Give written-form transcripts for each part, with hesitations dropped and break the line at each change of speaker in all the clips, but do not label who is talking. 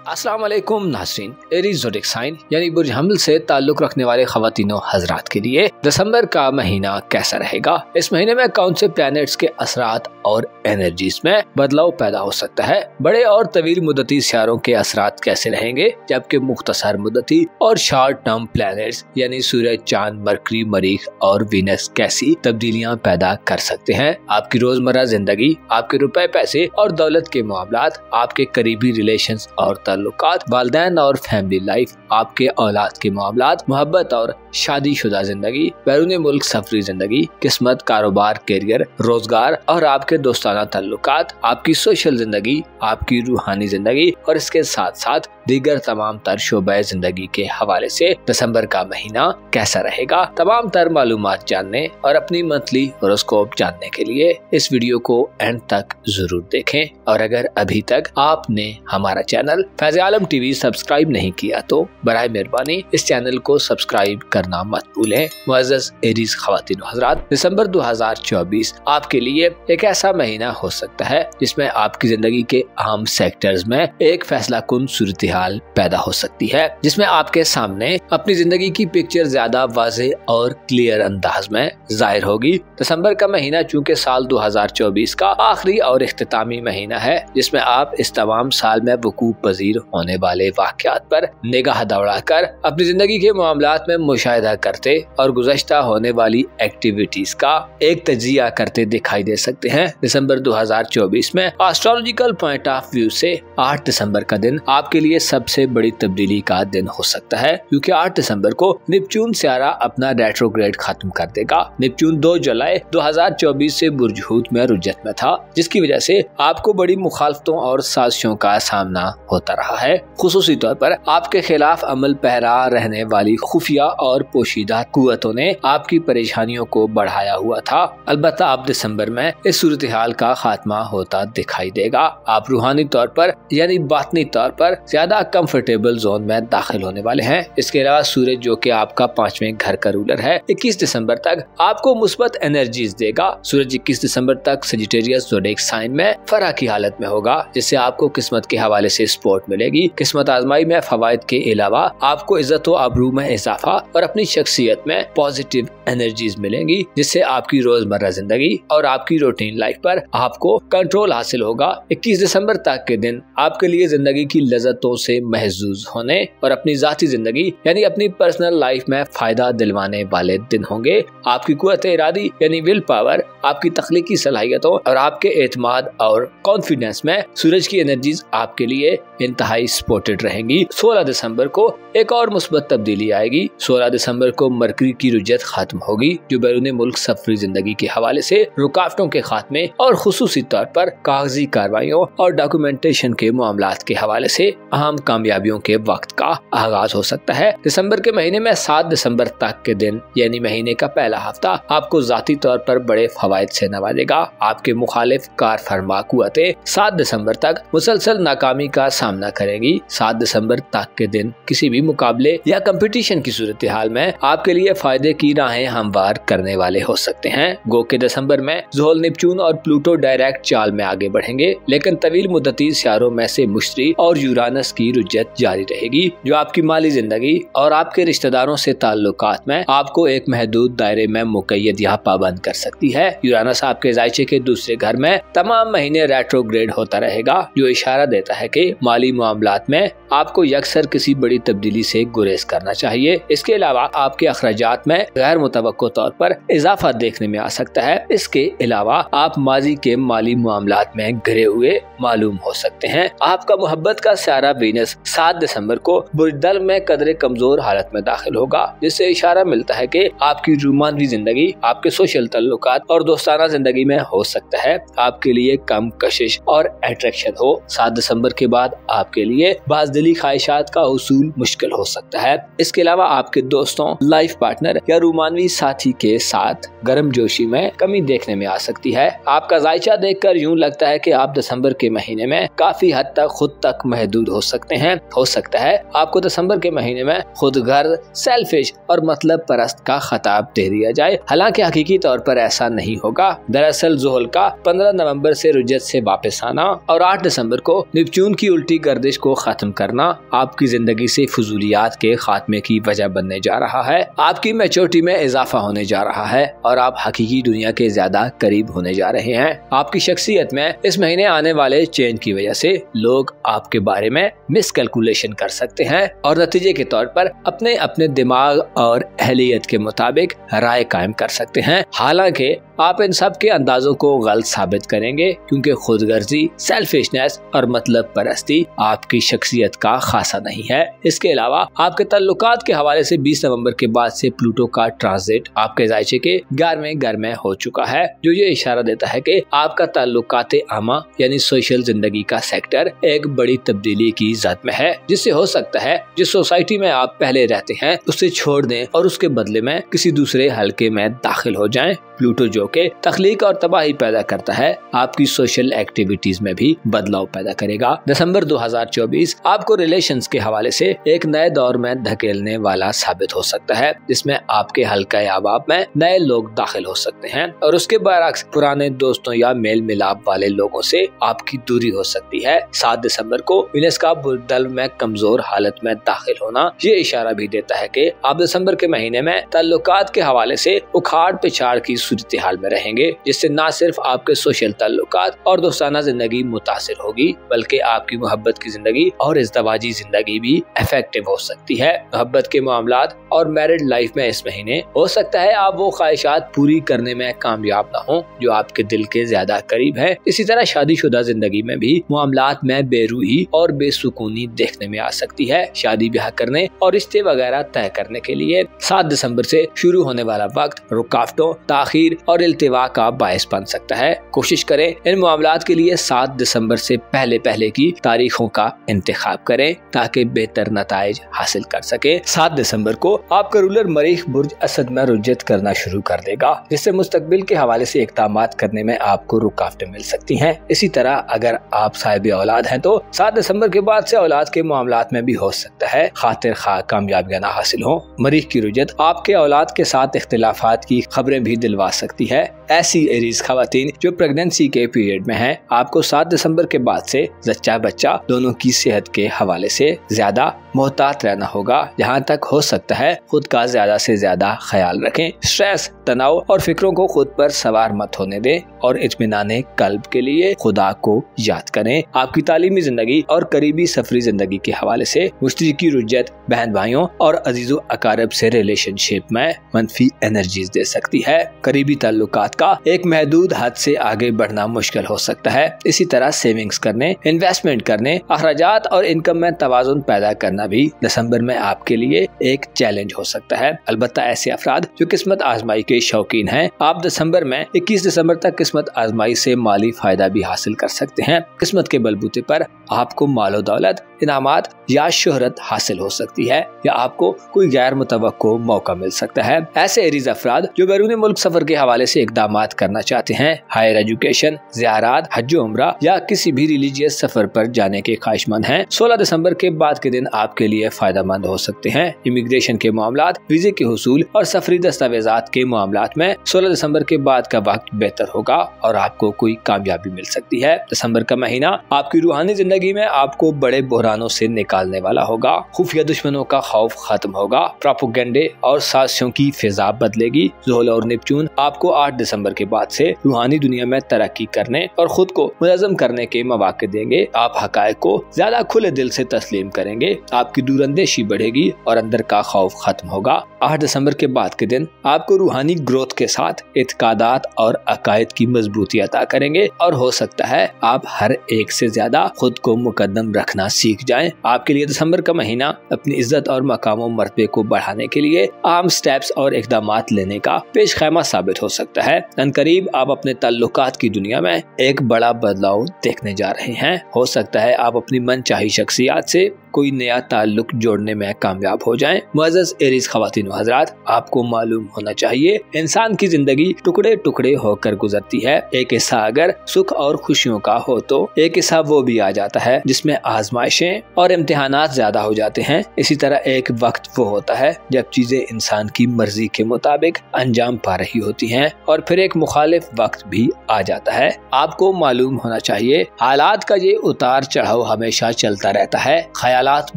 अस्सलाम वालेकुम नाज़रीन। एरीज़ ज़ोडिएक साइन यानी बुर्ज हमिल से ताल्लुक़ रखने वाले ख़वातीनो हज़रात के लिए दिसंबर का महीना कैसा रहेगा, इस महीने में कौन से प्लैनेट्स के असरात और एनर्जीज में बदलाव पैदा हो सकता है, बड़े और तवील मुद्दती सियारों के असरात कैसे रहेंगे, जबकि मुख्तसर मुद्दती और शॉर्ट टर्म प्लैनेट्स यानी सूरज, चांद, मरकरी, मरीख और वीनस कैसी तब्दीलियाँ पैदा कर सकते हैं। आपकी रोजमर्रा जिंदगी, आपके रुपए पैसे और दौलत के मामलात, आपके करीबी रिलेशंस और ताल्लुकात, वालिदैन और फैमिली लाइफ, आपके औलाद के मामलात, मोहब्बत और शादीशुदा जिंदगी, बैरून मुल्क सफरी जिंदगी, किस्मत, कारोबार, कैरियर, रोजगार और आपके दोस्ताना ताल्लुकात, आपकी सोशल जिंदगी, आपकी रूहानी जिंदगी और इसके साथ साथ दीगर तमाम तर शोबे जिंदगी के हवाले से दिसंबर का महीना कैसा रहेगा। तमाम तर मालूमात जानने और अपनी मंथली होरोस्कोप जानने के लिए इस वीडियो को एंड तक जरूर देखें, और अगर अभी तक आपने हमारा चैनल फैज़ आलम टीवी सब्सक्राइब नहीं किया तो बराए मेहरबानी इस चैनल को सब्सक्राइब करना मत भूलें। मुअज़्ज़ज़ एरीज़ ख़वातीन हज़रात, दिसंबर 2024 आपके लिए एक ऐसा महीना हो सकता है जिसमें आपकी जिंदगी के अहम सेक्टर्स में एक फैसला कुन सूरत हाल पैदा हो सकती है, जिसमें आपके सामने अपनी जिंदगी की पिक्चर ज्यादा वाज़ेह और क्लियर अंदाज में जाहिर होगी। दिसंबर का महीना चूँकि साल 2024 का आखिरी और इख्तितामी महीना है, जिसमें आप इस तमाम साल में वकूअ पजीर होने वाले वाक़यात पर निगाह दौड़ाकर अपनी जिंदगी के मामलात में मुशाहिदा करते और गुज़श्ता होने वाली एक्टिविटीज का एक तजिया करते दिखाई दे सकते हैं। दिसंबर 2024 में एस्ट्रोलॉजिकल पॉइंट ऑफ व्यू से 8 दिसंबर का दिन आपके लिए सबसे बड़ी तब्दीली का दिन हो सकता है, क्योंकि 8 दिसंबर को नेपच्यून सियारा अपना रेट्रोग्रेड खत्म कर देगा। नेपच्यून 2 जुलाई 2024 से बुर्ज हूत में रुजत में था, जिसकी वजह से आपको बड़ी मुखालफतों और साजिशों का सामना होता रहा है। खुसूसी तौर पर आपके खिलाफ अमल पैरा रहने वाली खुफिया और पोशीदा कुव्वतों ने आपकी परेशानियों को बढ़ाया हुआ था। अलबत्ता अब दिसंबर में इस सूरत हाल का खात्मा होता दिखाई देगा। आप रूहानी तौर पर यानी बातनी तौर पर ज्यादा कंफर्टेबल जोन में दाखिल होने वाले हैं। इसके अलावा सूरज, जो कि आपका 5वें घर का रूलर है, 21 दिसंबर तक आपको मुस्बत एनर्जीज देगा। सूरज 21 दिसंबर तक सजिटेरियस ज़ोडिएक साइन में फरा की हालत में होगा, जिससे आपको किस्मत के हवाले से सपोर्ट मिलेगी। किस्मत आजमाई में फवायद के अलावा आपको इज्जत व आबरू में इजाफा और अपनी शख्सियत में पॉजिटिव एनर्जीज मिलेंगी, जिससे आपकी रोजमर्रा जिंदगी और आपकी रूटीन लाइफ पर आपको कंट्रोल हासिल होगा। 21 दिसंबर तक के दिन आपके लिए जिंदगी की लज़्ज़तों से महजूज होने और अपनी जाती जिंदगी यानी अपनी पर्सनल लाइफ में फायदा दिलवाने वाले दिन होंगे। आपकी कुव्वत इरादी यानी विल पावर, आपकी तख्लीकी सलाहियतों और आपके एतमाद और कॉन्फिडेंस में सूरज की एनर्जीज आपके लिए इंतहाई सपोर्टेड रहेंगी। 16 दिसंबर को एक और मुस्बत तब्दीली आएगी। 16 दिसंबर को मरकरी की रुजत खत्म होगी, जो बैरून मुल्क सफरी जिंदगी के हवाले से रुकावटों के खात्मे और खुसूसी तौर पर कागजी कार्रवाइयों और डॉक्यूमेंटेशन के मामलात के हवाले से अहम कामयाबियों के वक्त का आगाज हो सकता है। दिसंबर के महीने में 7 दिसंबर तक के दिन यानी महीने का पहला हफ्ता आपको जाती तौर पर बड़े फवायद से नवाजेगा। आपके मुखालिफ कार फरमा कुव्वतें 7 दिसंबर तक मुसलसल नाकामी का सामना करेंगी। 7 दिसंबर तक के दिन किसी भी मुकाबले या कंपटीशन की सूरत हाल में आपके लिए फायदे की राहें हमवार करने वाले हो सकते हैं। गो के दिसंबर में ज़ोहल, नेपच्यून और प्लूटो डायरेक्ट चाल में आगे बढ़ेंगे, लेकिन तवील मुद्दती सियारों में से मुश्तरी और यूरानस की रुजत जारी रहेगी, जो आपकी माली जिंदगी और आपके रिश्तेदारों से ताल्लुकात में आपको एक महदूद दायरे में मुकय्यद या पाबंद कर सकती है। यूरानस आपके जायचे के दूसरे घर में तमाम महीने रेट्रोग्रेड होता रहेगा, जो इशारा देता है कि माली मामलात में आपको यकसर किसी बड़ी तब्दीली से गुरेज करना चाहिए। इसके अलावा आपके अखराजात में गैर मुतवक्को तौर पर इजाफा देखने में आ सकता है। इसके अलावा आप माजी के माली मामलात में घिरे हुए मालूम हो सकते हैं। आपका मोहब्बत का सियारा वीनस 7 दिसंबर को बुर्ज में कदरे कमजोर हालत में दाखिल होगा, जिससे इशारा मिलता है कि आपकी रूमानी जिंदगी, आपके सोशल ताल्लुकात और दोस्ताना जिंदगी में हो सकता है आपके लिए कम कशिश और अट्रैक्शन हो। 7 दिसंबर के बाद आपके लिए बाज़दिली ख्वाहिशात का हुसूल मुश्किल हो सकता है। इसके अलावा आपके दोस्तों, लाइफ पार्टनर या रूमानवी साथी के साथ गर्मजोशी में कमी देखने में आ सकती है। आपका जायचा देखकर यूं लगता है कि आप दिसंबर के महीने में काफी हद तक खुद तक महदूद हो सकते हैं। हो सकता है आपको दिसंबर के महीने में खुद गर्ज, सेल्फिश और मतलब परस्त का खिताब दे दिया जाए। हालांकि हकीकी तौर पर ऐसा नहीं होगा। दरअसल ज़ुहल का 15 नवंबर से रुजत से वापस आना और 8 दिसंबर को नेपच्यून की उल्टी गर्दिश को खत्म करना आपकी जिंदगी से फजूलियात के खात्मे की वजह बनने जा रहा है। आपकी मैच्योरिटी में इजाफा होने जा रहा है और आप हकीकी दुनिया के ज्यादा करीब होने जा रहे हैं। आपकी शख्सियत में इस महीने आने वाले चेंज की वजह से लोग आपके बारे में मिसकैलकुलेशन कर सकते हैं और नतीजे के तौर पर अपने अपने दिमाग और अहलियत के मुताबिक राय कायम कर सकते हैं। हालांकि आप इन सब के अंदाजों को गलत साबित करेंगे क्योंकि खुदगर्जी, सेल्फिशनेस और मतलब परस्ती आपकी शख्सियत का खासा नहीं है। इसके अलावा आपके ताल्लुकात के हवाले से 20 नवंबर के बाद से प्लूटो का ट्रांजिट आपके जायचे के 11वें घर में हो चुका है, जो ये इशारा देता है कि आपका ताल्लुकात आमा यानी सोशल जिंदगी का सेक्टर एक बड़ी तब्दीली की जद में है, जिससे हो सकता है जिस सोसाइटी में आप पहले रहते हैं उसे छोड़ दें और उसके बदले में किसी दूसरे हलके में दाखिल हो जाएं। प्लूटो जो के तख्लीक और तबाही पैदा करता है, आपकी सोशल एक्टिविटीज में भी बदलाव पैदा करेगा। दिसंबर 2024 आपको रिलेशंस के हवाले से एक नए दौर में धकेलने वाला साबित हो सकता है, जिसमें आपके हल्का आबाब में नए लोग दाखिल हो सकते हैं और उसके बरअक्स पुराने दोस्तों या मेल मिलाप वाले लोगों से आपकी दूरी हो सकती है। 7 दिसंबर को विनस का बुलदल में कमजोर हालत में दाखिल होना ये इशारा भी देता है कि आप दिसंबर के महीने में ताल्लुकात के हवाले से उखाड़ पिछाड़ की सूरत हाल में रहेंगे, जिससे न सिर्फ आपके सोशल ताल्लुकात और दोस्ताना जिंदगी मुतासिर होगी बल्कि आपकी मोहब्बत की जिंदगी और इज़्दवाजी जिंदगी भी इफेक्टिव हो सकती है। मोहब्बत के मामलात और मैरिड लाइफ में इस महीने हो सकता है आप वो ख्वाहिशात पूरी करने में कामयाब न हो जो आपके दिल के ज्यादा करीब है। इसी तरह शादीशुदा जिंदगी में भी मामलात में बेरूही और बेसुकूनी देखने में आ सकती है। शादी ब्याह करने और रिश्ते वगैरह तय करने के लिए 7 दिसंबर से शुरू होने वाला वक्त रुकावटों, ताखीर और इल्तिवा का बायस बन सकता है। कोशिश करें इन मामलात के लिए 7 दिसंबर से पहले की तारीखों का इंतखाब करें ताकि बेहतर नताइज हासिल कर सके। 7 दिसंबर को आपका रूलर मरीख बुर्ज असद में रुजत करना शुरू कर देगा, जिससे मुस्तकबिल के हवाले से इक़दामात करने में आपको रुकावटें मिल सकती हैं। इसी तरह अगर आप साहिब औलाद हैं तो 7 दिसंबर के बाद से औलाद के मामलात में भी हो सकता है खातिर खा कामयाबियां ना हासिल हो। मरीख की रुजत आपके औलाद के साथ इख्तिलाफात की खबरें भी दिलवा सकती है। ऐसी एरीज खवातीन जो प्रेगनेंसी के पीरियड में हैं, आपको 7 दिसंबर के बाद से जच्चा बच्चा दोनों की सेहत के हवाले से ज्यादा मोहतात रहना होगा। जहाँ तक हो सकता है खुद का ज्यादा से ज्यादा ख्याल रखें। स्ट्रेस, तनाव और फिक्रों को खुद पर सवार मत होने दें और इत्मीनाने कल्ब के लिए खुदा को याद करें। आपकी तालीमी जिंदगी और करीबी सफरी जिंदगी के हवाले से मुश्तरकी रुजत बहन भाइयों और अजीजों अकारब से रिलेशनशिप में मनफी एनर्जीज दे सकती है। करीबी ताल्लुकात का एक महदूद हद से आगे बढ़ना मुश्किल हो सकता है। इसी तरह सेविंग्स करने, इन्वेस्टमेंट करने, अखराजात और इनकम में तवाज़ुन पैदा करना भी दिसंबर में आपके लिए एक चैलेंज हो सकता है। अलबत्ता ऐसे अफराद जो किस्मत आजमाई के शौकीन हैं, आप दिसंबर में 21 दिसंबर तक किस्मत आजमाई से माली फायदा भी हासिल कर सकते हैं। किस्मत के बलबूते पर आपको मालो दौलत, इनामात या शोहरत हासिल हो सकती है या आपको कोई गैर मुतवक्को मौका मिल सकता है। ऐसे एरीज अफराद जो बैरून मुल्क सफर के हवाले से इक़दामात करना चाहते हैं, हायर एजुकेशन, ज़ियारात, हज उम्रा या किसी भी रिलीजियस सफर पर जाने के ख्वाहिशमंद हैं, 16 दिसंबर के बाद के दिन आपके लिए फायदा मंद हो सकते हैं। इमिग्रेशन के मामलात, वीजे के हुसूल और सफरी दस्तावेजात के मामलात में 16 दिसंबर के बाद का वक्त बेहतर होगा और आपको कोई कामयाबी मिल सकती है। दिसंबर का महीना आपकी रूहानी जिंदगी में आपको बड़े बहरानों से निकालने वाला होगा। खुफिया दुश्मनों का खौफ खत्म होगा, प्रोपेगेंडे और साजिशों की फिजा बदलेगी। ज़ुहल और नेपच्यून आपको 8 दिसंबर के बाद से रूहानी दुनिया में तरक्की करने और खुद को मुनज़्ज़म करने के मौके देंगे। आप हक़ाइक़ को ज्यादा खुले दिल से तस्लीम करेंगे, आपकी दूरअंदेशी बढ़ेगी और अंदर का खौफ खत्म होगा। 8 दिसंबर के बाद के दिन आपको रूहानी ग्रोथ के साथ इत्कादात और अकायद की मजबूती अता करेंगे और हो सकता है आप हर एक से ज्यादा खुद को मुकद्दम रखना सीख जाएं। आपके लिए दिसंबर का महीना अपनी इज्जत और मकाम मर्तबे को बढ़ाने के लिए आम स्टेप्स और इक़दामात लेने का पेश खैमा साबित हो सकता है। अनकरीब आप अपने ताल्लुकात की दुनिया में एक बड़ा बदलाव देखने जा रहे हैं। हो सकता है आप अपनी मनचाही शख्सियत से कोई नया ताल्लुक जोड़ने में कामयाब हो जाएं। मुअज़्ज़ज़ एरीज ख़वातीन व हज़रात, आपको मालूम होना चाहिए इंसान की जिंदगी टुकड़े टुकड़े होकर गुजरती है। एक हिस्सा अगर सुख और खुशियों का हो तो एक हिस्सा वो भी आ जाता है जिसमें आजमाइशें और इम्तिहानात ज्यादा हो जाते हैं। इसी तरह एक वक्त वो होता है जब चीजें इंसान की मर्जी के मुताबिक अंजाम पा रही होती हैं, और फिर एक मुखालिफ वक्त भी आ जाता है। आपको मालूम होना चाहिए हालात का ये उतार चढ़ाव हमेशा चलता रहता है। ख्यालात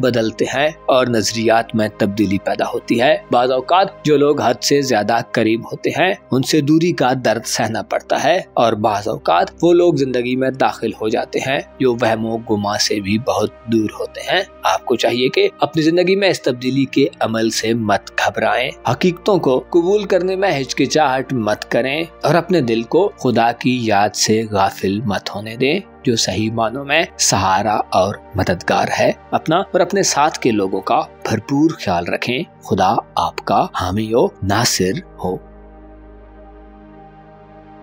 बदलते हैं और नजरियात में तब्दीली पैदा होती है। बाज़ औक़ात जो लोग हद से ज्यादा करीब होते हैं उनसे दूरी का दर्द सहना पड़ता है, और बाज़ औक़ात वो लोग जिंदगी में दाखिल हो जाते हैं जो वहमो गुमा से भी बहुत दूर होते हैं। आपको चाहिए कि अपनी जिंदगी में इस तब्दीली के अमल से मत घबराएं, हकीकतों को कबूल करने में हिचकिचाहट मत करें और अपने दिल को खुदा की याद से गाफिल मत होने दें जो सही मानों में सहारा और मददगार है। अपना और अपने साथ के लोगों का भरपूर ख्याल रखें। खुदा आपका हामी व नासिर हो।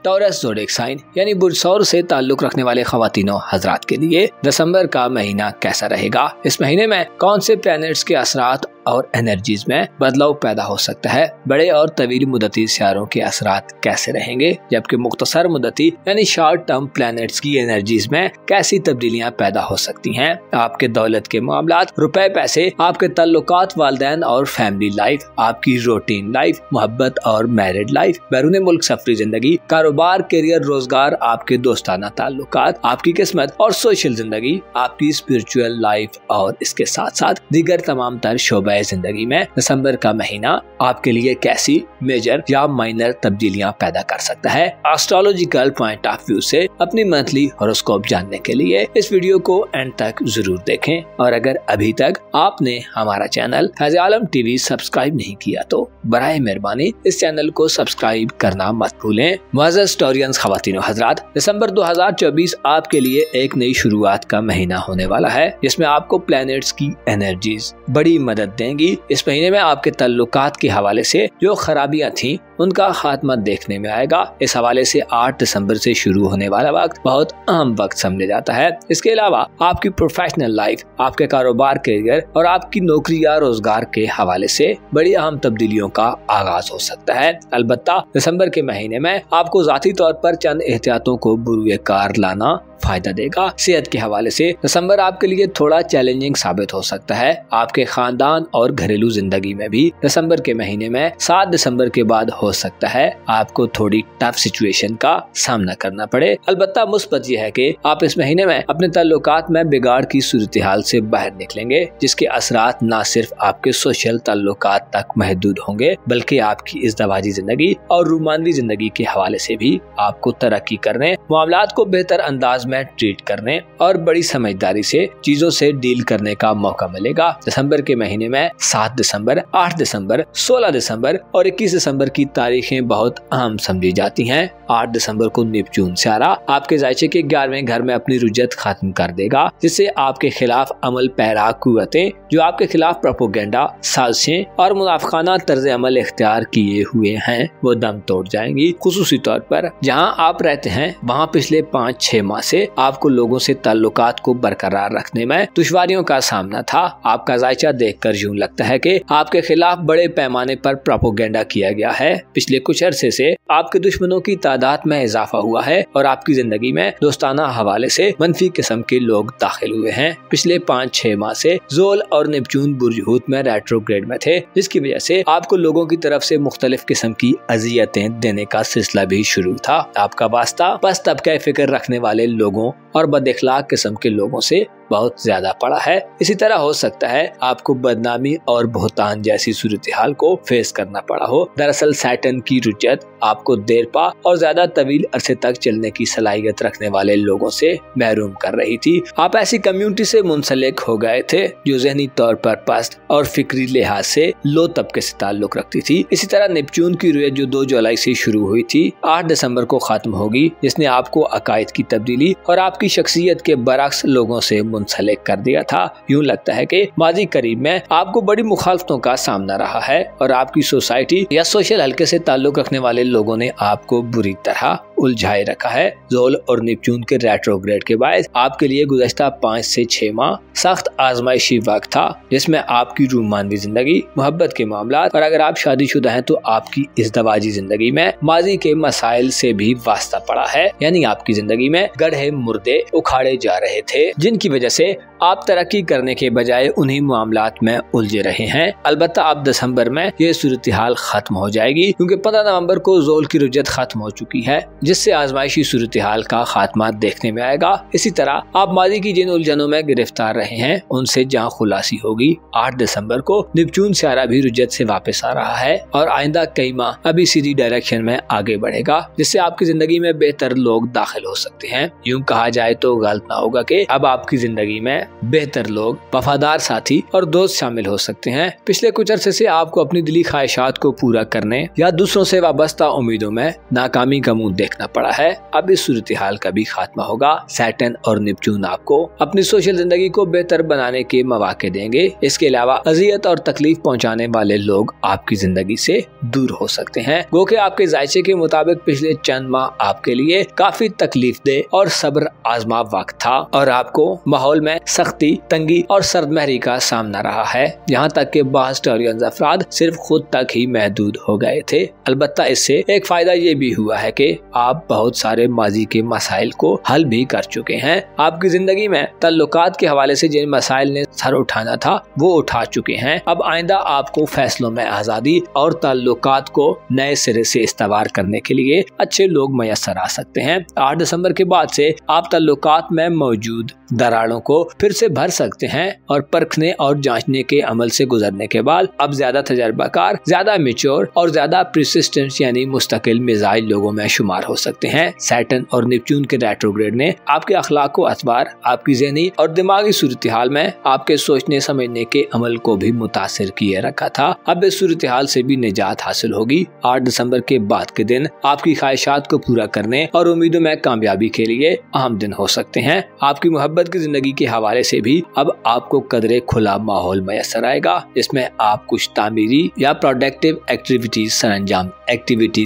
टॉरस ज़ोडिएक साइन यानी बुर्ज सौर से ताल्लुक रखने वाले ख़वातीनों हज़रात के लिए दिसंबर का महीना कैसा रहेगा? इस महीने में कौन से प्लैनेट्स के असरात और एनर्जीज में बदलाव पैदा हो सकता है? बड़े और तवील मुद्दती सियारों के असरात कैसे रहेंगे, जबकि मुख्तसर मुद्दती यानी शॉर्ट टर्म प्लैनेट्स की एनर्जीज में कैसी तब्दीलियां पैदा हो सकती हैं? आपके दौलत के मामलात, रुपए पैसे, आपके ताल्लुकात, वालिदैन और फैमिली लाइफ, आपकी रूटीन लाइफ, मोहब्बत और मैरिड लाइफ, बैरून मुल्क सफरी जिंदगी, कारोबार, करियर, रोजगार, आपके दोस्ताना ताल्लुकात, आपकी किस्मत और सोशल जिंदगी, आपकी स्पिरिचुअल लाइफ और इसके साथ साथ दीगर तमाम तर शोबे जिंदगी में दिसंबर का महीना आपके लिए कैसी मेजर या माइनर तब्दीलियां पैदा कर सकता है। एस्ट्रोलॉजिकल पॉइंट ऑफ व्यू से अपनी मंथली हॉरोस्कोप जानने के लिए इस वीडियो को एंड तक जरूर देखें, और अगर अभी तक आपने हमारा चैनल फैज़ आलम टीवी सब्सक्राइब नहीं किया तो बराए मेहरबानी इस चैनल को सब्सक्राइब करना मत भूलें। मुअज़्ज़ज़ स्टोरियंस ख़वातीन व हज़रात, दिसंबर 2024 आपके लिए एक नई शुरुआत का महीना होने वाला है जिसमें आपको प्लैनेट्स की एनर्जीज बड़ी मदद देंगी। इस महीने में आपके ताल्लुकात के हवाले से जो खराबियां थीं उनका खात्मा देखने में आएगा। इस हवाले से 8 दिसंबर से शुरू होने वाला वक्त बहुत अहम वक्त समझा जाता है। इसके अलावा आपकी प्रोफेशनल लाइफ, आपके कारोबार, करियर और आपकी नौकरी या रोजगार के हवाले से बड़ी अहम तब्दीलियों का आगाज हो सकता है। अलबत्ता दिसंबर के महीने में आपको जाती तौर पर चंद एहतियातों को बुरुए कार लाना फायदा देगा। सेहत के हवाले से दिसंबर आपके लिए थोड़ा चैलेंजिंग साबित हो सकता है। आपके खानदान और घरेलू जिंदगी में भी दिसंबर के महीने में 7 दिसंबर के बाद हो सकता है आपको थोड़ी टफ सिचुएशन का सामना करना पड़े। अलबत्ता मुस्बत यह है कि आप इस महीने में अपने ताल्लुकात में बिगाड़ की सूरत हाल से बाहर निकलेंगे, जिसके असरात न सिर्फ आपके सोशल ताल्लुकात तक महदूद होंगे बल्कि आपकी इज़्दवाजी जिंदगी और रूमानवी जिंदगी के हवाले से भी आपको तरक्की करने, मामलात को बेहतर अंदाज में ट्रीट करने और बड़ी समझदारी से चीजों से डील करने का मौका मिलेगा। दिसंबर के महीने में 7 दिसंबर, 8 दिसंबर, 16 दिसंबर और 21 दिसंबर की तारीखें बहुत अहम समझी जाती हैं। 8 दिसंबर को नेपच्यून सियारा आपके जायचे के 11वें घर में अपनी रुजत खत्म कर देगा, जिससे आपके खिलाफ अमल पैरा कुव्वतें जो आपके खिलाफ प्रोपोगेंडा, साजिशें और मुनाफिकाना तर्ज अमल इख्तियार किए हुए हैं वो दम तोड़ जाएंगी। खुसूसी तौर पर जहाँ आप रहते हैं वहाँ पिछले 5-6 माह से आपको लोगों से ताल्लुकात को बरकरार रखने में दुश्वारियों का सामना था। आपका जायचा देखकर यूं लगता है कि आपके खिलाफ बड़े पैमाने पर प्रोपोगेंडा किया गया है। पिछले कुछ अरसे से आपके दुश्मनों की तादाद में इजाफा हुआ है और आपकी जिंदगी में दोस्ताना हवाले से मनफी किस्म के लोग दाखिल हुए हैं। पिछले 5-6 माह से जोल और नेपच्यून बुर्ज हूत में रेट्रोग्रेड में थे, जिसकी वजह से आपको लोगों की तरफ से मुख्तलिफ किस्म की अजियतें देने का सिलसिला भी शुरू था। आपका वास्ता बस तबका फिक्र रखने वाले लोगों और बदअखलाक किस्म के लोगों से बहुत ज्यादा पड़ा है। इसी तरह हो सकता है आपको बदनामी और बहुतान जैसी सूरत हाल को फेस करना पड़ा हो। दरअसल सैटर्न की रुजत आपको देर पा और ज्यादा तवील अरसे तक चलने की सलाहियत रखने वाले लोगों से महरूम कर रही थी। आप ऐसी कम्युनिटी से मुंसलिक हो गए थे जो ज़हनी तौर पर पस्त और फिक्री लिहाज से लो तबके से ताल्लुक रखती थी। इसी तरह नेपच्यून की रुजत जो 2 जुलाई से शुरू हुई थी 8 दिसंबर को खत्म होगी, जिसने आपको अकायद की तब्दीली और आपकी शख्सियत के बरक्स लोगों से मुंसलिक कर दिया था। यूं लगता है कि माजी करीब में आपको बड़ी मुखालफतों का सामना रहा है और आपकी सोसाइटी या सोशल हल्के से ताल्लुक रखने वाले लोगों ने आपको बुरी तरह उलझाए रखा है। ज़ोल और नेपच्यून के रेट्रोग्रेड के बाद आपके लिए गुज़श्ता 5 से 6 माह सख्त आजमाइशी वक्त था, जिसमें आपकी रूमानी जिंदगी, मोहब्बत के मामलात और अगर आप शादीशुदा हैं तो आपकी इज़्दवाजी जिंदगी में माजी के मसाइल से भी वास्ता पड़ा है। यानी आपकी जिंदगी में गढ़े मुर्दे उखाड़े जा रहे थे, जिनकी वजह से आप तरक्की करने के बजाय उन्हीं मामलात में उलझे रहे हैं। अलबत्ता अब दिसंबर में ये सूरत हाल खत्म हो जाएगी, क्योंकि 15 नवंबर को ज़ोल की रुजत खत्म हो चुकी है, जिससे आजमाइशी सूरत हाल का खात्मा देखने में आएगा। इसी तरह आप माजी की जिन उलझनों में गिरफ्तार रहे हैं उनसे जहाँ खुलासी होगी। 8 दिसंबर को नेपच्यून सियारा भी रुजत से वापस आ रहा है और आइंदा कई माह अभी सीधी डायरेक्शन में आगे बढ़ेगा, जिससे आपकी जिंदगी में बेहतर लोग दाखिल हो सकते हैं। यूँ कहा जाए तो गलत ना होगा कि अब आपकी जिंदगी में बेहतर लोग, वफादार साथी और दोस्त शामिल हो सकते हैं। पिछले कुछ अरसे से आपको अपनी दिली ख्वाहिशात को पूरा करने या दूसरों से वाबस्ता उम्मीदों में नाकामी का मुंह देखना पड़ा है। अब इस सूरत हाल का भी खात्मा होगा। सैटर्न और नेपच्यून आपको अपनी सोशल जिंदगी को बेहतर बनाने के मौके देंगे। इसके अलावा अजियत और तकलीफ पहुंचाने वाले लोग आपकी जिंदगी से दूर हो सकते हैं। गो के आपके जायचे के मुताबिक पिछले चंद माह आपके लिए काफी तकलीफ दे और सब्र आजमा वक्त था और आपको माहौल में सख्ती, तंगी और सर्दमहरी का सामना रहा है। यहाँ तक के बाज़ हिस्टोरियंस अफराद सिर्फ खुद तक ही महदूद हो गए थे। अलबत्ता इससे एक फायदा ये भी हुआ है कि आप बहुत सारे माजी के मसाइल को हल भी कर चुके हैं। आपकी जिंदगी में तल्लुकात के हवाले से जिन मसाइल ने सर उठाना था वो उठा चुके हैं। अब आइंदा आपको फैसलों में आजादी और ताल्लुकात को नए सिरे से इस्तेवार करने के लिए अच्छे लोग मयसर आ सकते हैं। 8 दिसंबर के बाद से आप ताल्लुकात में मौजूद दरारों को फिर से भर सकते हैं और परखने और जांचने के अमल से गुजरने के बाद अब ज्यादा तजर्बाकार, ज्यादा मैच्योर और ज्यादा परसिस्टेंस यानी मुस्तकिल मिजाज लोगों में शुमार हो सकते हैं। सैटर्न और नेपच्यून के रेट्रोग्रेड ने आपके अखलाक को अतबार, आपकी ज़हनी और दिमागी सूरत हाल में आपके सोचने समझने के अमल को भी मुतासिर किए रखा था। अब इस सूरत हाल से भी निजात हासिल होगी। 8 दिसंबर के बाद के दिन आपकी ख्वाहिशात को पूरा करने और उम्मीदों में कामयाबी के लिए अहम दिन हो सकते हैं। आपकी मोहब्बत की जिंदगी के हवाले से भी अब आपको कदरे खुला माहौल मयसर आएगा, जिसमें आप कुछ तामीरी या प्रोडक्टिव एक्टिविटीज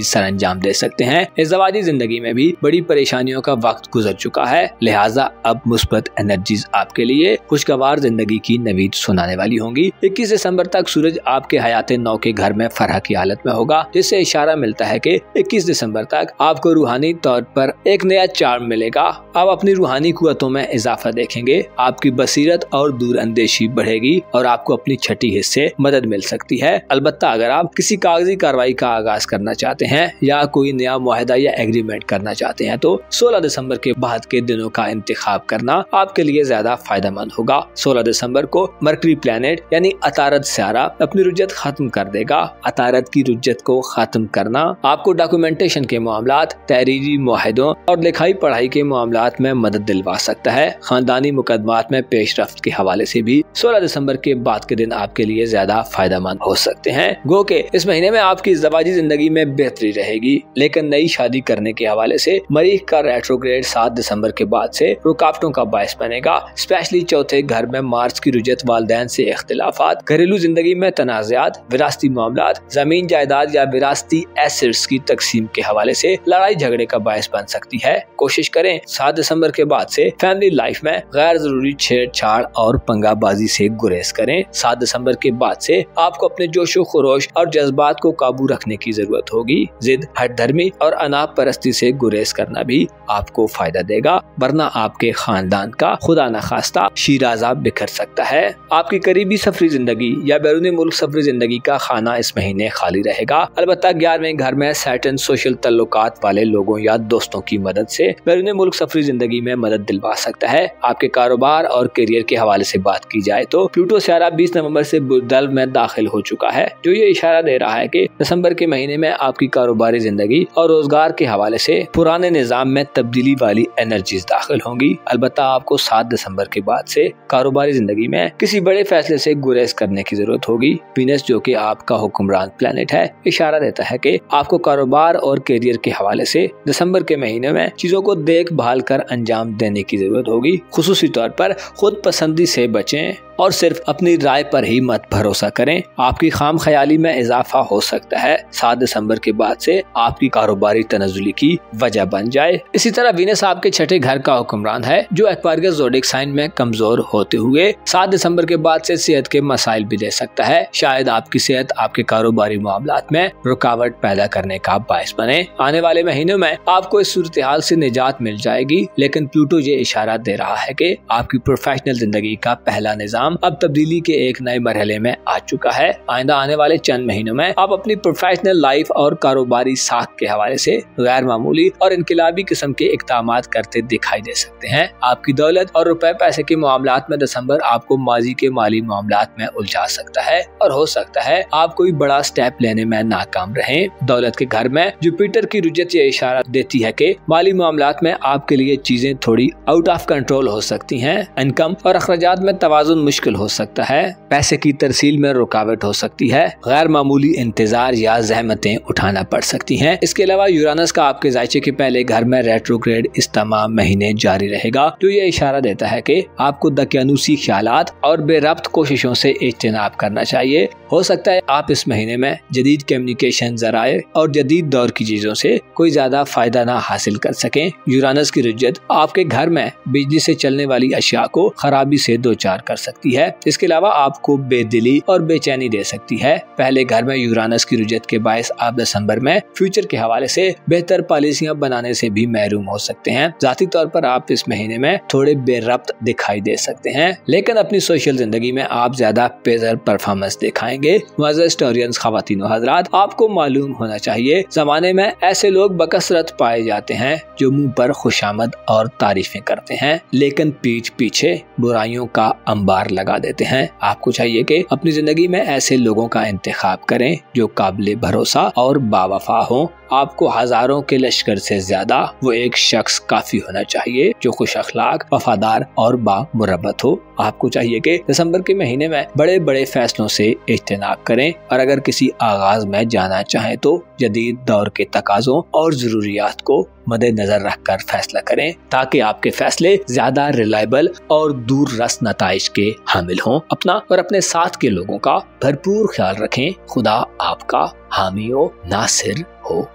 सरअंजाम दे सकते हैं। इज़्दवाजी जिंदगी में भी बड़ी परेशानियों का वक्त गुजर चुका है, लिहाजा अब मुस्बत एनर्जीज आपके लिए खुशगवार जिंदगी की नवीद सुनाने वाली होंगी। 21 दिसंबर तक सूरज आपके हयात नौ के घर में फरह की हालत में होगा, जिससे इशारा मिलता है कि 21 दिसंबर तक आपको रूहानी तौर पर एक नया चार्म मिलेगा। आप अपनी रूहानी कुव्वतों में इजाफा देखेंगे, आपकी बसीरत और दूर अंदेशी बढ़ेगी और आपको अपनी छठी हिस्से मदद मिल सकती है। अलबत्ता अगर आप किसी कागजी कार्रवाई का आगाज करना चाहते हैं या कोई नया मुआहदा या एग्रीमेंट करना चाहते हैं तो 16 दिसंबर के बाद के दिनों का इंतखाब करना आपके लिए ज्यादा फायदेमंद होगा। 16 दिसंबर को मरकरी प्लैनेट यानी अतारद सियारा अपनी रुज्जत खत्म कर देगा। अतारद की रुज्जत को खत्म करना आपको डॉक्यूमेंटेशन के मामलात, तहरीरी मुआहदों और लिखाई पढ़ाई के मामलात में मदद दिलवा सकता है। खानदानी मुकदमात में पेशरफ्त के हवाले से भी 16 दिसंबर के बाद के दिन आपके लिए ज्यादा फायदेमंद हो सकते हैं। गो के इस महीने में आपकी इज़्दवाजी जिंदगी में बेहतरी रहेगी, लेकिन नई शादी करने के हवाले से मरीख का रेट्रोग्रेड 7 दिसंबर के बाद से रुकावटों का बायस बनेगा। स्पेशली चौथे घर में मार्च की रुजत वालिदैन से इख्तिलाफात, घरेलू जिंदगी में तनाज़ात, विरासती मामलात, जमीन जायदाद या विरासती एसेट्स की तकसीम के हवाले से लड़ाई झगड़े का बायस बन सकती है। कोशिश करें 7 दिसंबर के बाद से फैमिली लाइफ में गैर जरूरी छेड़छाड़ और पंगाबाजी से गुरेज करें। 7 दिसंबर के बाद से आपको अपने जोशो खरोश और जज्बात को काबू रखने की जरूरत होगी। जिद, हठधर्मी और अनाप परस्ती से गुरेज करना भी आपको फायदा देगा, वरना आपके खानदान का खुदा न खास्ता शीराजा बिखर सकता है। आपकी करीबी सफरी जिंदगी या बैरून मुल्क सफरी जिंदगी का खाना इस महीने खाली रहेगा। अलबत्ता 11वें घर में सैटर्न सोशल तल्लुकात वाले लोगों या दोस्तों की मदद से बैरून मुल्क सफरी जिंदगी में मदद दिलवा सकता है। आपके कारोबार और करियर के हवाले से बात की जाए तो प्लूटो सियारा 20 नवंबर से बुधल में दाखिल हो चुका है, जो ये इशारा दे रहा है कि दिसंबर के महीने में आपकी कारोबारी जिंदगी और रोजगार के हवाले से पुराने निजाम में तब्दीली वाली एनर्जीज दाखिल होंगी। अलबत्ता आपको 7 दिसंबर के बाद से कारोबारी जिंदगी में किसी बड़े फैसले से गुरेज करने की जरूरत होगी। वीनस, जो कि आपका हुक्मरान प्लेनेट है, इशारा देता है कि आपको कारोबार और करियर के हवाले से दिसंबर के महीने में चीजों को देखभाल कर अंजाम देने की जरूरत होगी। खुसूसी तौर पर खुद पसंदी से बचें और सिर्फ अपनी राय पर ही मत भरोसा करें। आपकी खाम ख्याली में इजाफा हो सकता है 7 दिसंबर के बाद से आपकी कारोबारी तनज़ुली की वजह बन जाए। इसी तरह वीनस आपके छठे घर का हुक्मरान है जो एक्वारियस ज़ोडिएक साइन में कमजोर होते हुए 7 दिसंबर के बाद से सेहत के मसाइल भी दे सकता है। शायद आपकी सेहत आपके कारोबारी मामलात में रुकावट पैदा करने का बायस बने। आने वाले महीनों में आपको इस सूरत हाल से निजात मिल जाएगी, लेकिन प्लूटो ये इशारा दे रहा है कि आपकी प्रोफेशनल जिंदगी का पहला निजाम अब तब्दीली के एक नए मरहले में आ चुका है। आइंदा आने वाले चंद महीनों में आप अपनी प्रोफेशनल लाइफ और कारोबारी साख के हवाले से गैर मामूली और इनकलाबी किस्म के इक़दामात करते दिखाई दे सकते हैं। आपकी दौलत और रुपए पैसे के मामलात में दिसंबर आपको माजी के माली मामलात में उलझा सकता है और हो सकता है आप कोई बड़ा स्टेप लेने में नाकाम रहें। दौलत के घर में जुपिटर की रुजत ये इशारा देती है कि माली मामलात में आपके लिए चीजें थोड़ी आउट ऑफ कंट्रोल हो सकती हैं। इनकम और अखराजात में तवाज़ुन मुश्किल हो सकता है। पैसे की तरसील में रुकावट हो सकती है। गैर मामूली इंतजार या ज़हमतें उठाना पड़ सकती हैं। इसके अलावा यूरानस का आपके जायचे के पहले घर में रेट्रोग्रेड इस तमाम महीने जारी रहेगा, जो ये इशारा देता है कि आपको दकियानूसी ख्यालात और बेरब्त कोशिशों से इज्तनाब करना चाहिए। हो सकता है आप इस महीने में जदीद कम्युनिकेशन ज़राए और जदीद दौर की चीजों से कोई ज्यादा फायदा ना हासिल कर सकें। यूरानस की रुजत आपके घर में बिजली से चलने वाली अशिया को खराबी से दो चार कर सकती है। इसके अलावा आपको बेदिली और बेचैनी दे सकती है। पहले घर में यूरानस की रुजत के बायस आप दिसंबर में फ्यूचर के हवाले से बेहतर पॉलिसियां बनाने से भी महरूम हो सकते हैं। जाती तौर पर आप इस महीने में थोड़े बेरब्त दिखाई दे सकते हैं, लेकिन अपनी सोशल जिंदगी में आप ज्यादा बेहतर परफॉर्मेंस दिखाएंगे। मुअज़्ज़ज़ हिस्टोरियंस ख़वातीन और हज़रात, आपको मालूम होना चाहिए ज़माने में ऐसे लोग बकसरत पाए जाते हैं जो मुंह पर खुशामद और तारीफें करते हैं, लेकिन पीठ पीछे बुराइयों का अंबार लगा देते हैं। आपको चाहिए कि अपनी जिंदगी में ऐसे लोगों का इंतखाब करें जो काबिल भरोसा और बावफा हों। आपको हजारों के लश्कर से ज्यादा वो एक शख्स काफी होना चाहिए जो खुश अखलाक, वफादार और बामुरब्बत हो। आपको चाहिए कि दिसंबर के महीने में बड़े बड़े फैसलों से इज्तनाब करें और अगर किसी आगाज में जाना चाहें तो जदीद दौर के तकाज़ों और जरूरियात को मद्देनजर रखकर फैसला करें, ताकि आपके फैसले ज्यादा रिलायबल और दूर रस नताइज के हामिल हों। अपना और अपने साथ के लोगों का भरपूर ख्याल रखें। खुदा आपका हामी हो, नासिर हो।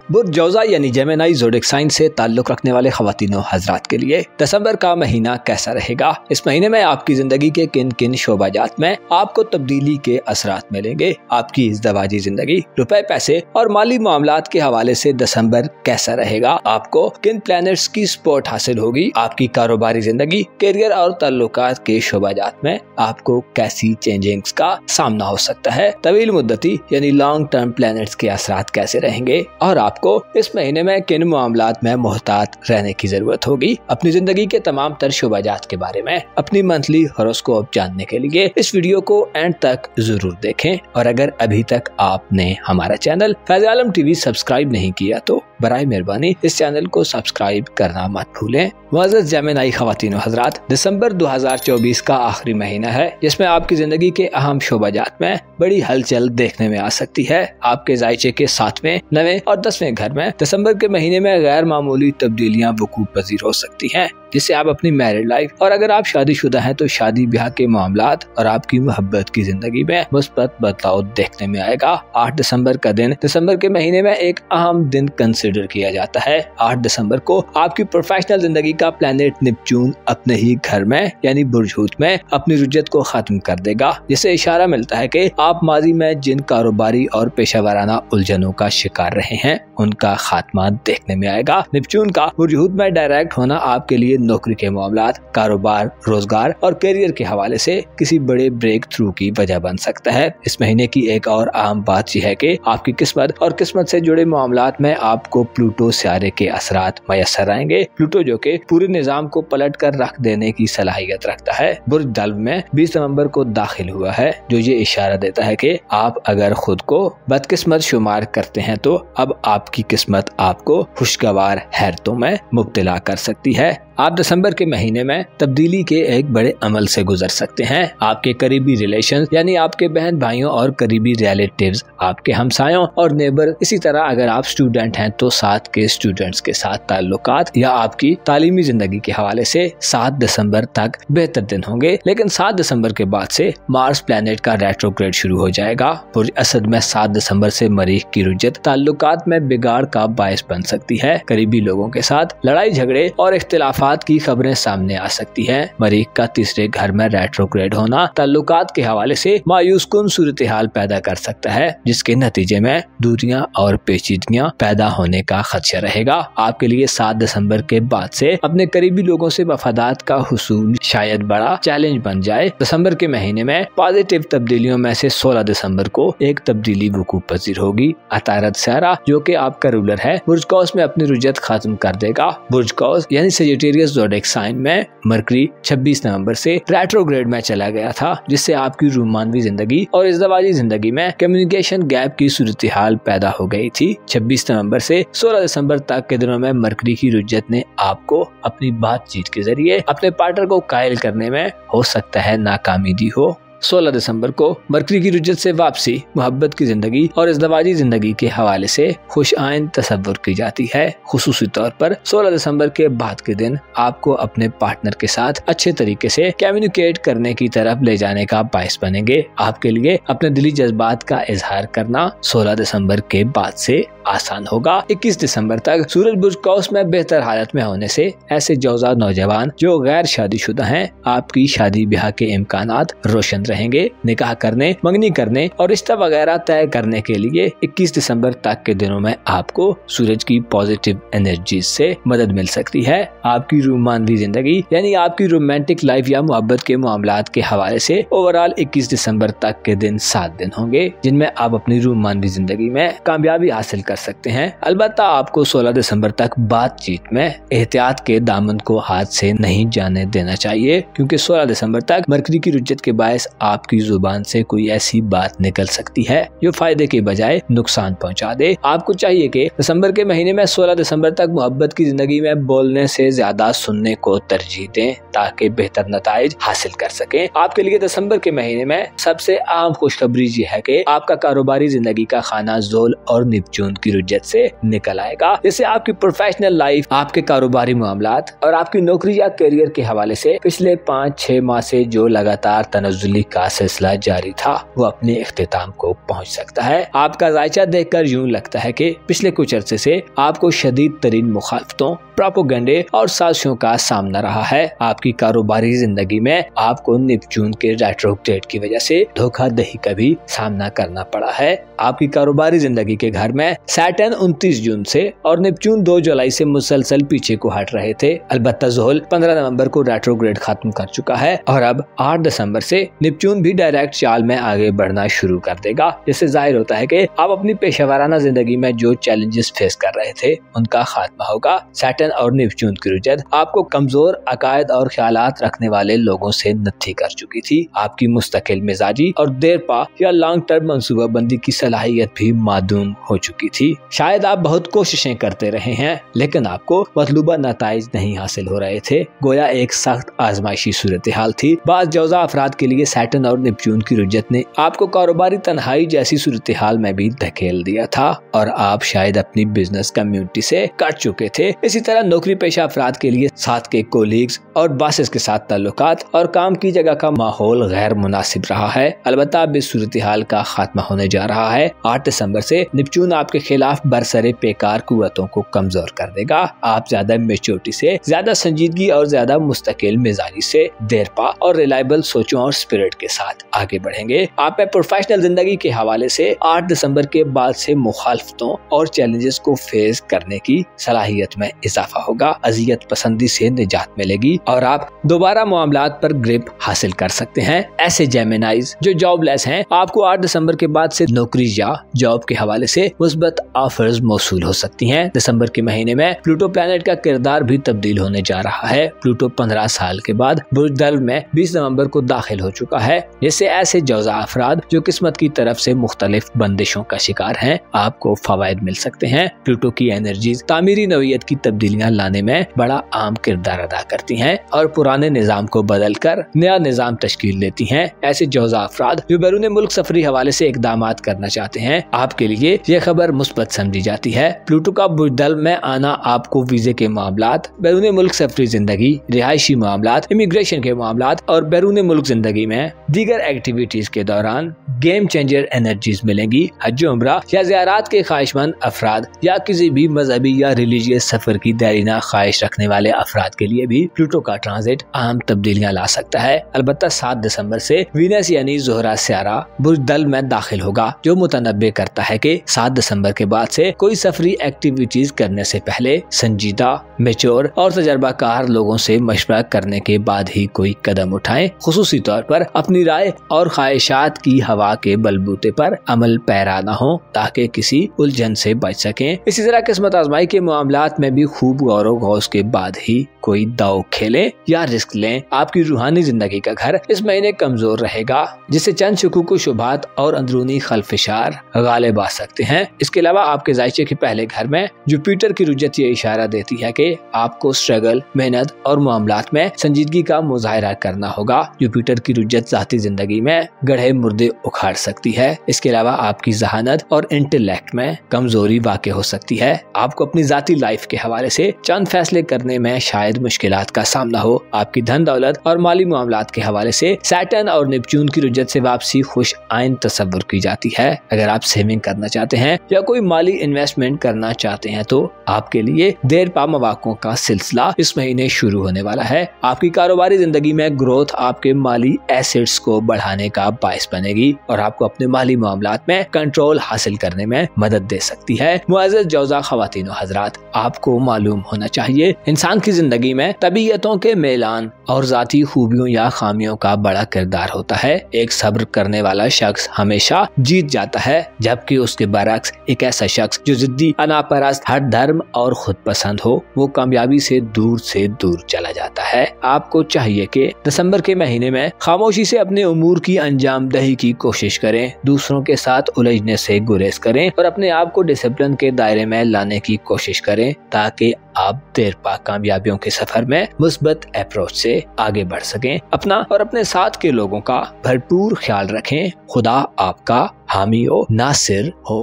बुर्ज जौज़ा यानी जेमिनी ज़ोडिएक साइन से ताल्लुक रखने वाले ख़वातीनों हज़रात के लिए दिसंबर का महीना कैसा रहेगा? इस महीने में आपकी जिंदगी के किन किन शोबाजात में आपको तब्दीली के असरात मिलेंगे? आपकी इज़्दवाजी जिंदगी, रुपए पैसे और माली मामलात के हवाले से दिसंबर कैसा रहेगा? आपको किन प्लैनेट्स की सपोर्ट हासिल होगी? आपकी कारोबारी जिंदगी, करियर और ताल्लुकात के शोबाजात में आपको कैसी चेंजिंग्स का सामना हो सकता है? तवील मुद्दती यानी लॉन्ग टर्म प्लैनेट्स के असरात कैसे रहेंगे और आपको इस महीने में किन मामलात में मोहतात रहने की जरूरत होगी? अपनी जिंदगी के तमाम तर शोबाजात के बारे में अपनी मंथली हॉरोस्कोप जानने के लिए इस वीडियो को एंड तक जरूर देखें। और अगर अभी तक आपने हमारा चैनल फैज़ आलम टीवी सब्सक्राइब नहीं किया तो बराए मेहरबानी इस चैनल को सब्सक्राइब करना मत भूलें। मुअज़्ज़ज़ जेमिनी ख़वातीन और हज़रात, दिसंबर 2024 का आखिरी महीना है जिसमें आपकी जिंदगी के अहम शोबाजात में बड़ी हलचल देखने में आ सकती है। आपके जायचे के 7वें, 9वें और 10वें घर में दिसंबर के महीने में गैर मामूली तब्दीलियां वकूअ पज़ीर हो सकती हैं, जिससे आप अपनी मैरिड लाइफ और अगर आप शादीशुदा हैं तो शादी ब्याह के मामलात और आपकी मोहब्बत की जिंदगी में मुस्बत बदलाव देखने में आएगा। 8 दिसंबर का दिन दिसंबर के महीने में एक अहम दिन कंसिडर किया जाता है। 8 दिसंबर को आपकी प्रोफेशनल जिंदगी का प्लैनेट नेपच्यून अपने ही घर में यानी बुर्ज हूत में अपनी रुजत को खत्म कर देगा, जिससे इशारा मिलता है कि आप माजी में जिन कारोबारी और पेशावराना उलझनों का शिकार रहे हैं उनका खात्मा देखने में आएगा। नेपच्यून का बुर्ज हूत में डायरेक्ट होना आपके लिए नौकरी के मामलात, कारोबार, रोजगार और करियर के हवाले से किसी बड़े ब्रेक थ्रू की वजह बन सकता है। इस महीने की एक और अहम बात यह है कि आपकी किस्मत और किस्मत से जुड़े मामलात में आपको प्लूटो सियारे के असरात मयसर आएंगे। प्लूटो जो कि पूरे निजाम को पलट कर रख देने की सलाहियत रखता है, बुर्ज दल्व में 20 नवंबर को दाखिल हुआ है, जो ये इशारा देता है कि आप अगर खुद को बदकिस्मत शुमार करते हैं तो अब आपके आपकी किस्मत आपको खुशगवार हैरतों में मुब्तला कर सकती है। आप दिसंबर के महीने में तब्दीली के एक बड़े अमल से गुजर सकते हैं। आपके करीबी रिलेशन यानी आपके बहन भाइयों और करीबी रिलेटिव्स, आपके हमसायों और नेबर, इसी तरह अगर आप स्टूडेंट हैं तो साथ के स्टूडेंट्स के साथ ताल्लुकात या आपकी तालीमी जिंदगी के हवाले से 7 दिसंबर तक बेहतर दिन होंगे। लेकिन 7 दिसंबर के बाद से मार्स प्लैनेट का रेट्रोग्रेड शुरू हो जाएगा। बुर्ज असद में 7 दिसंबर से मरीख की रुजत ताल्लुकात में बिगाड़ का बायस बन सकती है। करीबी लोगों के साथ लड़ाई झगड़े और इख्तिलाफात की खबरें सामने आ सकती हैं। मरीख का तीसरे घर में रेट्रोग्रेड होना ताल्लुकात के हवाले से मायूस कुन सूरत हाल पैदा कर सकता है, जिसके नतीजे में दूरियां और पेचीदगियां पैदा होने का खदशा रहेगा। आपके लिए 7 दिसंबर के बाद से अपने करीबी लोगों से वफादात का हुसूल शायद बड़ा चैलेंज बन जाए। दिसंबर के महीने में पॉजिटिव तब्दीलियों में से 16 दिसंबर को एक तब्दीली वकूअ पजीर होगी। अतारत सारा जो कि आपका रूलर है, बुर्ज कौस में अपनी रुजत खत्म कर देगा। बुर्ज कौस यानी सजिटेरियस ज़ोडिएक साइन में मरकरी 26 नवंबर से रेट्रोग्रेड में चला गया था, जिससे आपकी रूमानवी जिंदगी और इज़्दवाजी जिंदगी में कम्युनिकेशन गैप की सूरत हाल पैदा हो गई थी। 26 नवंबर से 16 दिसंबर तक के दिनों में मरकरी की रुजत ने आपको अपनी बातचीत के जरिए अपने पार्टनर को कायल करने में हो सकता है नाकामी दी हो। 16 दिसंबर को मरकरी की रुजत से वापसी मोहब्बत की जिंदगी और इज़्दवाजी जिंदगी के हवाले से खुश आइंद तस्वुर की जाती है। खुसूसी तौर पर 16 दिसंबर के बाद के दिन आपको अपने पार्टनर के साथ अच्छे तरीके से कम्युनिकेट करने की तरफ ले जाने का बायस बनेंगे। आपके लिए अपने दिली जज्बात का इजहार करना 16 दिसंबर के बाद से आसान होगा। 21 दिसंबर तक सूरज बुर्ज कौस में बेहतर हालत में होने से ऐसे जौजा नौजवान जो गैर शादीशुदा हैं, आपकी शादी ब्याह के इम्कानात रोशन रहेंगे। निकाह करने, मंगनी करने और रिश्ता वगैरह तय करने के लिए 21 दिसंबर तक के दिनों में आपको सूरज की पॉजिटिव एनर्जी से मदद मिल सकती है। आपकी रोमांटिक जिंदगी यानी आपकी रोमांटिक लाइफ या मोहब्बत के मामलात के हवाले से ओवरऑल 21 दिसंबर तक के दिन 7 दिन होंगे, जिनमें आप अपनी रोमांटिक जिंदगी में कामयाबी हासिल कर सकते हैं। अलबत्ता आपको 16 दिसंबर तक बातचीत में एहतियात के दामन को हाथ से नहीं जाने देना चाहिए, क्योंकि 16 दिसंबर तक मरकरी की रुजत के बायस आपकी जुबान से कोई ऐसी बात निकल सकती है जो फायदे के बजाय नुकसान पहुंचा दे। आपको चाहिए कि दिसंबर के महीने में 16 दिसंबर तक मोहब्बत की जिंदगी में बोलने से ज्यादा सुनने को तरजीह दें, ताकि बेहतर नताइज हासिल कर सकें। आपके लिए दिसंबर के महीने में सबसे आम खुशखबरी ये है कि आपका कारोबारी जिंदगी का खाना ज़ोल और निपचून की रुजत से निकल आएगा, जिससे आपकी प्रोफेशनल लाइफ, आपके कारोबारी मामलात और आपकी नौकरी या करियर के हवाले से पिछले 5-6 माह से जो लगातार तनज़्ज़ुली का सिलसिला जारी था, वो अपने इख्तिताम को पहुंच सकता है। आपका जायचा देखकर यूं लगता है कि पिछले कुछ अरसे से आपको शदीद तरीन मुखालफतों, प्रोपेगेंडे और साजिशों का सामना रहा है। आपकी कारोबारी जिंदगी में आपको निपचून के रेट्रोग्रेड की वजह से धोखाधड़ी का भी सामना करना पड़ा है। आपकी कारोबारी जिंदगी के घर में सैटर्न 29 जून से और निपचून 2 जुलाई से मुसलसल पीछे को हट रहे थे। अलबत्ता ज़ोहल 15 नवंबर को रेट्रोग्रेड खत्म कर चुका है और अब 8 दिसंबर से निपचून भी डायरेक्ट चाल में आगे बढ़ना शुरू कर देगा, जिससे जाहिर होता है कि आप अपनी पेशेवराना जिंदगी में जो चैलेंजेस फेस कर रहे थे उनका खात्मा होगा। सैटर्न और निपचून की रुजत आपको कमजोर अकायद और ख्यालात रखने वाले लोगों से नत्थी कर चुकी थी। आपकी मुस्तकिल मिजाजी और देरपा या लॉन्ग टर्म मंसूबाबंदी की सलाहियत भी मादूम हो चुकी थी। शायद आप बहुत कोशिशें करते रहे हैं, लेकिन आपको मतलूबा नताइज नहीं हासिल हो रहे थे। गोया एक सख्त आजमाइशी सूरत हाल थी। बाज़ जौजा अफराद के लिए सैटर्न और निपचून की रुजत ने आपको कारोबारी तन्हाई जैसी सूरत हाल में भी धकेल दिया था और आप शायद अपनी बिजनेस कम्युनिटी से कट चुके थे। इसी तरह नौकरी पेशा अफराद के लिए साथ के कोलीग्स और बॉसेस के साथ ताल्लुकात और काम की जगह का माहौल गैर मुनासिब रहा है। अलबत्ता अब इस सूरत हाल का खात्मा होने जा रहा है। 8 दिसंबर से निपचून आपके खिलाफ बरसरे बेकार कुव्वतों को कमजोर कर देगा। आप ज्यादा मेच्योरिटी से, ज्यादा संजीदगी और ज्यादा मुस्तकिल मिजाजी से, देरपा और रिलायबल सोचों और स्पिरिट के साथ आगे बढ़ेंगे। आप में प्रोफेशनल जिंदगी के हवाले से 8 दिसंबर के बाद से मुखालफतों और चैलेंजेस को फेस करने की सलाहियत में इजाफा होगा। अजियत पसंदी से निजात मिलेगी और आप दोबारा मामलात पर ग्रिप हासिल कर सकते हैं। ऐसे जेमिनाइज जो जॉबलेस हैं, आपको 8 दिसंबर के बाद से नौकरी या जॉब के हवाले से मुस्बत ऑफर्स मौसूल हो सकती हैं। दिसंबर के महीने में प्लूटो प्लैनेट का किरदार भी तब्दील होने जा रहा है। प्लूटो 15 साल के बाद बुर्ज दल्व में 20 नवंबर को दाखिल हो चुका है, जिससे ऐसे जौजा अफराद जो किस्मत की तरफ से मुख्तलिफ बंदिशों का शिकार हैं, आपको फवायद मिल सकते हैं। प्लूटो की एनर्जीज तामीरी नौइयत की तब्दीलियां लाने में बड़ा अहम किरदार अदा करती हैं और पुराने निजाम को बदल कर नया निजाम तश्कील देती हैं। ऐसे जौजा अफराद जो बैरून मुल्क सफरी हवाले से इकदामात करना चाहते हैं, आपके लिए ये खबर मुस्बत समझी जाती है। प्लूटो का बुर्दल में आना आपको वीजे के मामलात, बैरून मुल्क सफरी जिंदगी, रिहायशी मामलात, इमिग्रेशन के मामलात और बैरून मुल्क जिंदगी में दीगर एक्टिविटीज के दौरान गेम चेंजर एनर्जीज मिलेंगी। हज उम्रा या ज़ियारत के ख्वाहिशमंद अफराद या किसी भी मजहबी या रिलीजियस सफर की देरीना ख्वाहिश रखने वाले अफराद के लिए भी प्लूटो का ट्रांजिट अहम तब्दीलियां ला सकता है। अलबत्ता 7 दिसंबर से वीनस यानी ज़ोहरा सियारा बुर्दल में दाखिल होगा, जो मुतनब्बे करता है कि 7 दिसंबर के बाद से कोई सफरी एक्टिविटीज करने से पहले संजीदा, मेच्योर और तजर्बाकार लोगों से मशवरा करने के बाद ही कोई कदम उठाएं। खुसूसी तौर पर अपनी राय और ख्वाहिशात की हवा के बलबूते पर अमल पैरा न हो, ताकि किसी उलझन से बच सकें। इसी तरह किस्मत आजमाई के मामलात में भी खूब गौर व गौस के बाद ही कोई दाव खेलें या रिस्क लें। आपकी रूहानी जिंदगी का घर इस महीने कमजोर रहेगा, जिससे चंद शुकूक शुबहात और अंदरूनी खलफिशार गालिब आ सकते हैं। इसके अलावा आपके जायचे के पहले घर में जुपिटर की रुजत ये इशारा देती है कि आपको स्ट्रगल, मेहनत और मामलात में संजीदगी का मुजाहरा करना होगा। जुपिटर की रुजत जाती जिंदगी में गढ़े मुर्दे उखाड़ सकती है। इसके अलावा आपकी जहानत और इंटेलेक्ट में कमजोरी वाक़ हो सकती है। आपको अपनी जाती लाइफ के हवाले से चंद फैसले करने में शायद मुश्किलात का सामना हो। आपकी धन दौलत और माली मामलात के हवाले से सैटर्न और नेपच्यून की रुजत से वापसी खुश आइन तस्वुर की जाती है। अगर आप सेविंग करना चाहते हैं या कोई माली इन्वेस्टमेंट करना चाहते हैं तो आपके लिए देर पा मौक़ों का सिलसिला इस महीने शुरू होने वाला है। आपकी कारोबारी जिंदगी में ग्रोथ आपके माली एसेट्स को बढ़ाने का बायस बनेगी और आपको अपने माली मामलात में कंट्रोल हासिल करने में मदद दे सकती है। मुअज़्ज़ज़ जौजा ख़वातीन व हज़रात, आपको मालूम होना चाहिए इंसान की जिंदगी में तबीयतों के मेलान और जाती खूबियों या खामियों का बड़ा किरदार होता है। एक सब्र करने वाला शख्स हमेशा जीत जाता है, जबकि उसके बरक्स एक ऐसा शख्स जो जिद्दी, अनापरस्त, हर धर्म और खुद पसंद हो, वो कामयाबी से दूर चला जाता है। आपको चाहिए कि दिसंबर के महीने में खामोशी से अपने उमूर की अंजाम दही की कोशिश करें, दूसरों के साथ उलझने से गुरेज करें और अपने आप को डिसिप्लिन के दायरे में लाने की कोशिश करें, ताकि आप देर पा कामयाबियों के सफर में मुस्बत अप्रोच से आगे बढ़ सकें। अपना और अपने साथ के लोगों का भरपूर ख्याल रखें। खुदा आपका हामी हो, नासिर हो।